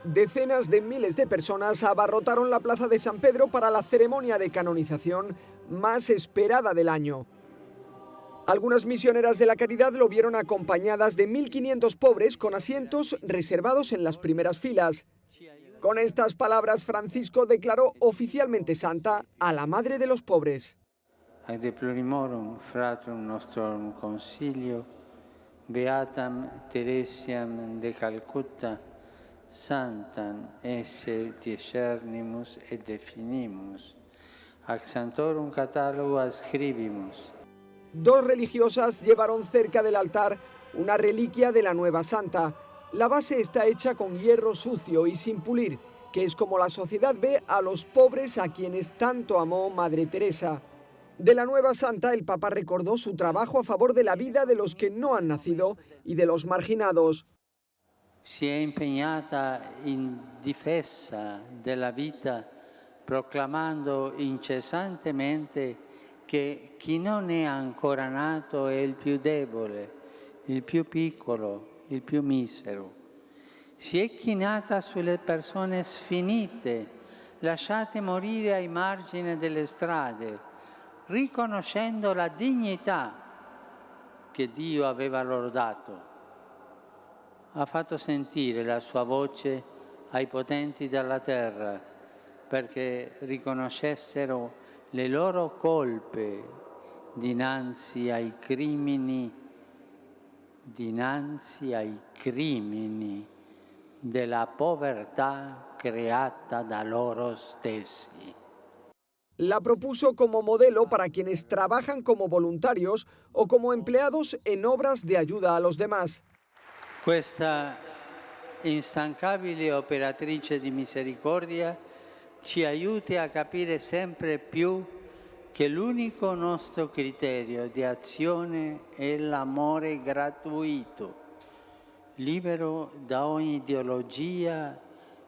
Decenas de miles de personas abarrotaron la plaza de San Pedro para la ceremonia de canonización más esperada del año. Algunas misioneras de la caridad lo vieron acompañadas de 1.500 pobres con asientos reservados en las primeras filas. Con estas palabras, Francisco declaró oficialmente santa a la Madre de los Pobres. Ad deplorimorum fratrum nostrorum concilio, beatam Teresiam de Calcutta, santam esse discernimus et definimus, ac santorum catalogo ascribimus. Dos religiosas llevaron cerca del altar una reliquia de la nueva santa. La base está hecha con hierro sucio y sin pulir, que es como la sociedad ve a los pobres a quienes tanto amó Madre Teresa. De la nueva santa, el Papa recordó su trabajo a favor de la vida de los que no han nacido y de los marginados. Si è impegnata in difesa della vita, proclamando incessantemente che chi non è ancora nato è il più debole, il più piccolo, il più misero. Si è chinata sulle persone sfinite, lasciate morire ai margini delle strade, riconoscendo la dignità che Dio aveva loro dato. Ha fatto sentire la sua voce ai potenti della terra perché riconoscessero le loro colpe dinanzi ai crimini della povertà creata da loro stessi. La propuso como modelo para quienes trabajan como voluntarios o como empleados en obras de ayuda a los demás. Questa instancabile operatrice di misericordia ci aiuti a capire sempre più che l'unico nostro criterio di azione è l'amore gratuito, libero da ogni ideologia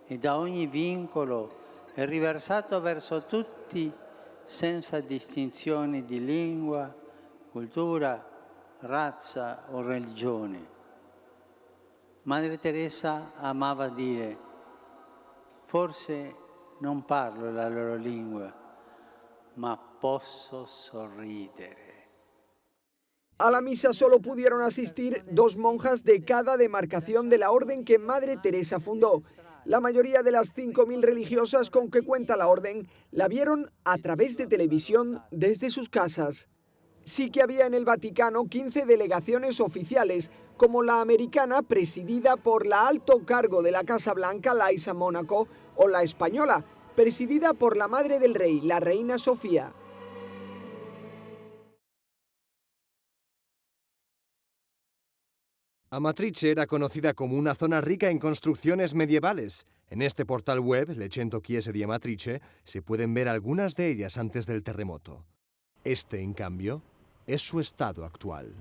e da ogni vincolo e riversato verso tutti senza distinzioni di lingua, cultura, razza o religione. Madre Teresa amava dire: forse non parlo la loro lingua, ma posso sorridere. A la misa solo pudieron asistir 2 monjas de cada demarcación de la orden que Madre Teresa fundó. La mayoría de las 5.000 religiosas con que cuenta la orden la vieron a través de televisión desde sus casas. Sí que había en el Vaticano 15 delegaciones oficiales, como la americana presidida por la alto cargo de la Casa Blanca, Liza Mónaco, o la española, presidida por la madre del rey, la reina Sofía. Amatrice era conocida como una zona rica en construcciones medievales. En este portal web, Le 100 Chiese di Amatrice, se pueden ver algunas de ellas antes del terremoto. Este, en cambio, es su estado actual.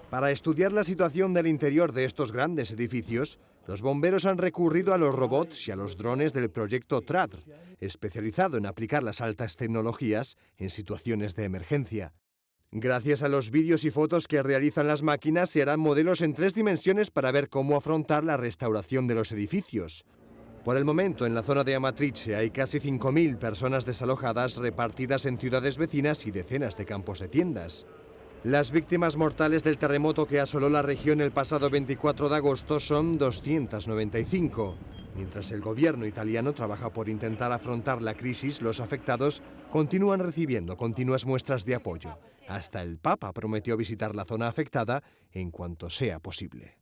Para estudiar la situación del interior de estos grandes edificios, los bomberos han recurrido a los robots y a los drones del proyecto TRADR, especializado en aplicar las altas tecnologías en situaciones de emergencia. Gracias a los vídeos y fotos que realizan las máquinas, se harán modelos en 3 dimensiones para ver cómo afrontar la restauración de los edificios. Por el momento, en la zona de Amatrice hay casi 5.000 personas desalojadas repartidas en ciudades vecinas y decenas de campos de tiendas. Las víctimas mortales del terremoto que asoló la región el pasado 24 de agosto son 295. Mientras el gobierno italiano trabaja por intentar afrontar la crisis, los afectados continúan recibiendo continuas muestras de apoyo. Hasta el Papa prometió visitar la zona afectada en cuanto sea posible.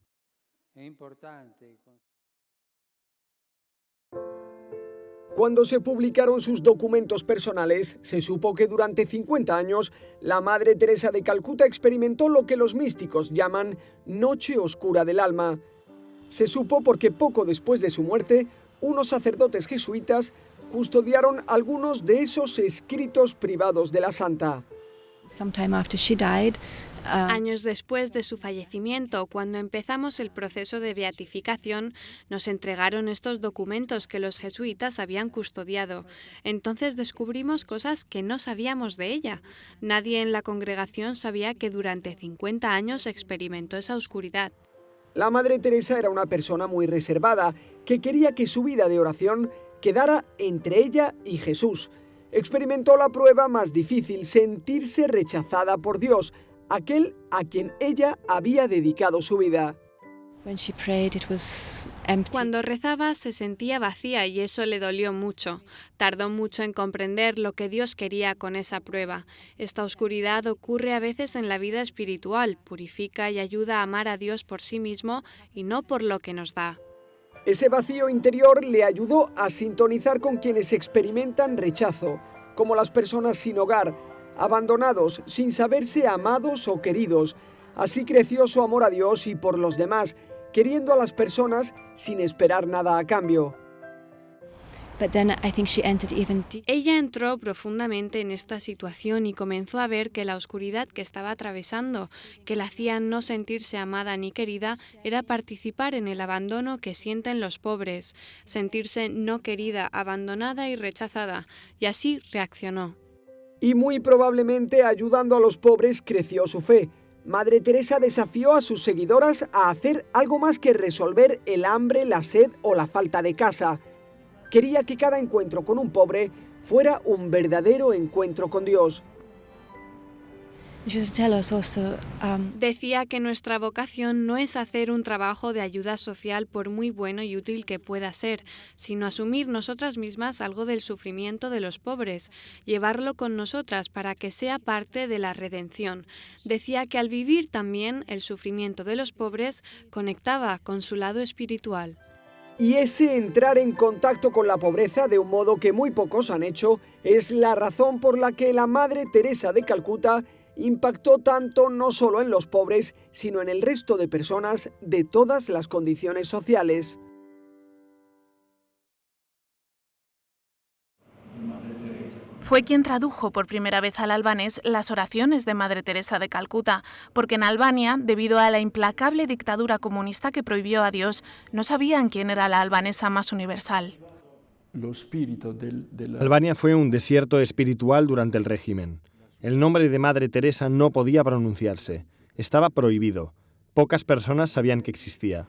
Cuando se publicaron sus documentos personales, se supo que durante 50 años la Madre Teresa de Calcuta experimentó lo que los místicos llaman noche oscura del alma. Se supo porque poco después de su muerte, unos sacerdotes jesuitas custodiaron algunos de esos escritos privados de la santa. Años después de su fallecimiento, cuando empezamos el proceso de beatificación, nos entregaron estos documentos que los jesuitas habían custodiado. Entonces descubrimos cosas que no sabíamos de ella. Nadie en la congregación sabía que durante 50 años experimentó esa oscuridad. La Madre Teresa era una persona muy reservada, que quería que su vida de oración quedara entre ella y Jesús. Experimentó la prueba más difícil, sentirse rechazada por Dios, aquel a quien ella había dedicado su vida. Cuando rezaba se sentía vacía y eso le dolió mucho. Tardó mucho en comprender lo que Dios quería con esa prueba. Esta oscuridad ocurre a veces en la vida espiritual, purifica y ayuda a amar a Dios por sí mismo y no por lo que nos da. Ese vacío interior le ayudó a sintonizar con quienes experimentan rechazo, como las personas sin hogar, abandonados, sin saberse amados o queridos. Así creció su amor a Dios y por los demás, queriendo a las personas sin esperar nada a cambio. Ella entró profundamente en esta situación y comenzó a ver que la oscuridad que estaba atravesando, que la hacía no sentirse amada ni querida, era participar en el abandono que sienten los pobres, sentirse no querida, abandonada y rechazada, y así reaccionó. Y muy probablemente ayudando a los pobres creció su fe. Madre Teresa desafió a sus seguidoras a hacer algo más que resolver el hambre, la sed o la falta de casa. Quería que cada encuentro con un pobre fuera un verdadero encuentro con Dios. Decía que nuestra vocación no es hacer un trabajo de ayuda social por muy bueno y útil que pueda ser, sino asumir nosotras mismas algo del sufrimiento de los pobres, llevarlo con nosotras para que sea parte de la redención. Decía que al vivir también el sufrimiento de los pobres conectaba con su lado espiritual. Y ese entrar en contacto con la pobreza de un modo que muy pocos han hecho es la razón por la que la Madre Teresa de Calcuta impactó tanto no solo en los pobres, sino en el resto de personas de todas las condiciones sociales. Fue quien tradujo por primera vez al albanés las oraciones de Madre Teresa de Calcuta, porque en Albania, debido a la implacable dictadura comunista que prohibió a Dios, no sabían quién era la albanesa más universal. Albania fue un desierto espiritual durante el régimen. El nombre de Madre Teresa no podía pronunciarse. Estaba prohibido. Pocas personas sabían que existía.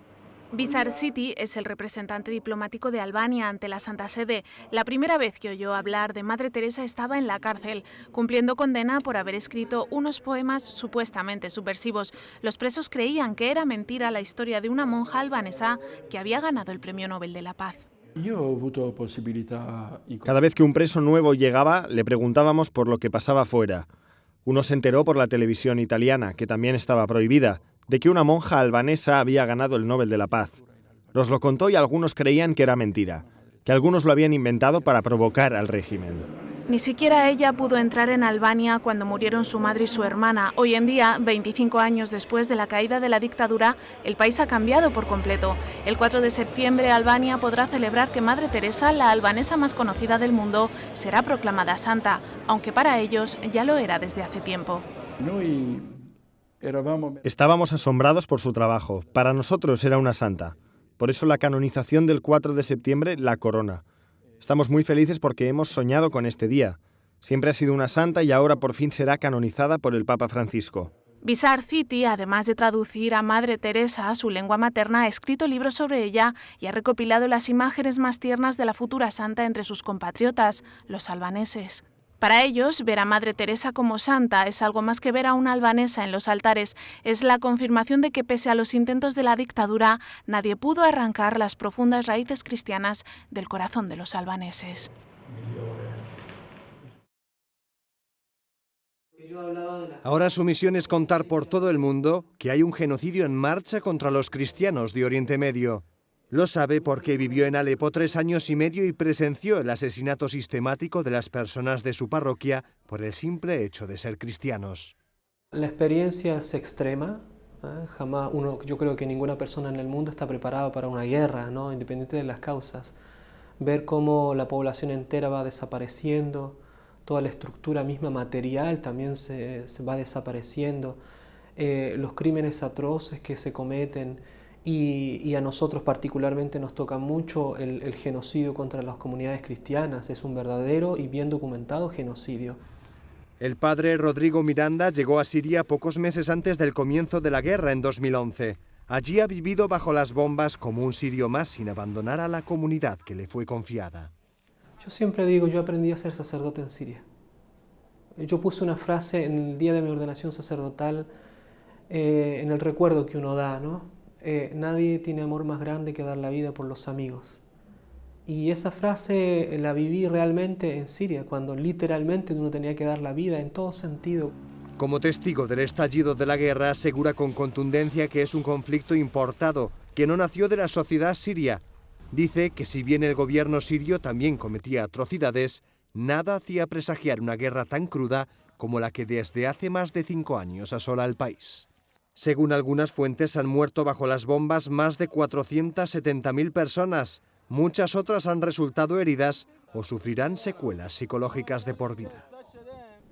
Bizar City es el representante diplomático de Albania ante la Santa Sede. La primera vez que oyó hablar de Madre Teresa estaba en la cárcel, cumpliendo condena por haber escrito unos poemas supuestamente subversivos. Los presos creían que era mentira la historia de una monja albanesa que había ganado el Premio Nobel de la Paz. Cada vez que un preso nuevo llegaba, le preguntábamos por lo que pasaba fuera. Uno se enteró por la televisión italiana, que también estaba prohibida, de que una monja albanesa había ganado el Nobel de la Paz. Nos lo contó y algunos creían que era mentira, que algunos lo habían inventado para provocar al régimen. Ni siquiera ella pudo entrar en Albania cuando murieron su madre y su hermana. Hoy en día, 25 años después de la caída de la dictadura, el país ha cambiado por completo. El 4 de septiembre, Albania podrá celebrar que Madre Teresa, la albanesa más conocida del mundo, será proclamada santa, aunque para ellos ya lo era desde hace tiempo. Estábamos asombrados por su trabajo. Para nosotros era una santa. Por eso la canonización del 4 de septiembre la corona. Estamos muy felices porque hemos soñado con este día. Siempre ha sido una santa y ahora por fin será canonizada por el Papa Francisco. Bizar City, además de traducir a Madre Teresa a su lengua materna, ha escrito libros sobre ella y ha recopilado las imágenes más tiernas de la futura santa entre sus compatriotas, los albaneses. Para ellos, ver a Madre Teresa como santa es algo más que ver a una albanesa en los altares. Es la confirmación de que pese a los intentos de la dictadura, nadie pudo arrancar las profundas raíces cristianas del corazón de los albaneses. Ahora su misión es contar por todo el mundo que hay un genocidio en marcha contra los cristianos de Oriente Medio. Lo sabe porque vivió en Alepo 3 años y medio y presenció el asesinato sistemático de las personas de su parroquia por el simple hecho de ser cristianos. La experiencia es extrema. Yo creo que ninguna persona en el mundo está preparada para una guerra, ¿no? Independiente de las causas. Ver cómo la población entera va desapareciendo, toda la estructura misma material también se va desapareciendo, los crímenes atroces que se cometen. Y a nosotros particularmente nos toca mucho el genocidio contra las comunidades cristianas. Es un verdadero y bien documentado genocidio. El padre Rodrigo Miranda llegó a Siria pocos meses antes del comienzo de la guerra en 2011. Allí ha vivido bajo las bombas como un sirio más sin abandonar a la comunidad que le fue confiada. Yo siempre digo, yo aprendí a ser sacerdote en Siria. Yo puse una frase en el día de mi ordenación sacerdotal, en el recuerdo que uno da, ¿no? Nadie tiene amor más grande que dar la vida por los amigos. Y esa frase la viví realmente en Siria, cuando literalmente uno tenía que dar la vida en todo sentido. Como testigo del estallido de la guerra, asegura con contundencia que es un conflicto importado, que no nació de la sociedad siria. Dice que si bien el gobierno sirio también cometía atrocidades, nada hacía presagiar una guerra tan cruda como la que desde hace más de 5 años asola al país. Según algunas fuentes, han muerto bajo las bombas más de 470.000 personas. Muchas otras han resultado heridas o sufrirán secuelas psicológicas de por vida.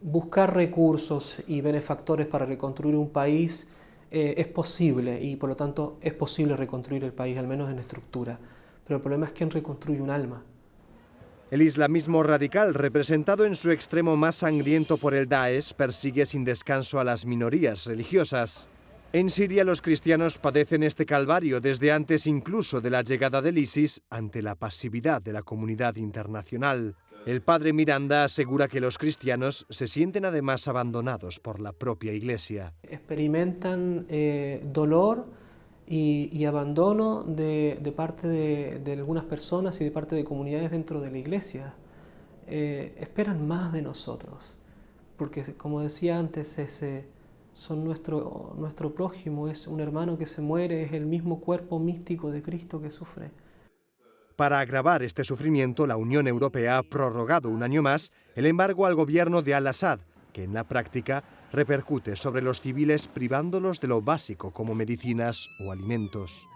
Buscar recursos y benefactores para reconstruir un país es posible, y por lo tanto es posible reconstruir el país, al menos en estructura. Pero el problema es quién reconstruye un alma. El islamismo radical, representado en su extremo más sangriento por el Daesh, persigue sin descanso a las minorías religiosas. En Siria los cristianos padecen este calvario desde antes incluso de la llegada del ISIS ante la pasividad de la comunidad internacional. El padre Miranda asegura que los cristianos se sienten además abandonados por la propia Iglesia. Experimentan dolor y abandono de parte de algunas personas y de parte de comunidades dentro de la Iglesia. Esperan más de nosotros, porque como decía antes, son nuestro prójimo, es un hermano que se muere, es el mismo cuerpo místico de Cristo que sufre. Para agravar este sufrimiento, la Unión Europea ha prorrogado un año más el embargo al gobierno de Al-Assad, que en la práctica repercute sobre los civiles privándolos de lo básico como medicinas o alimentos.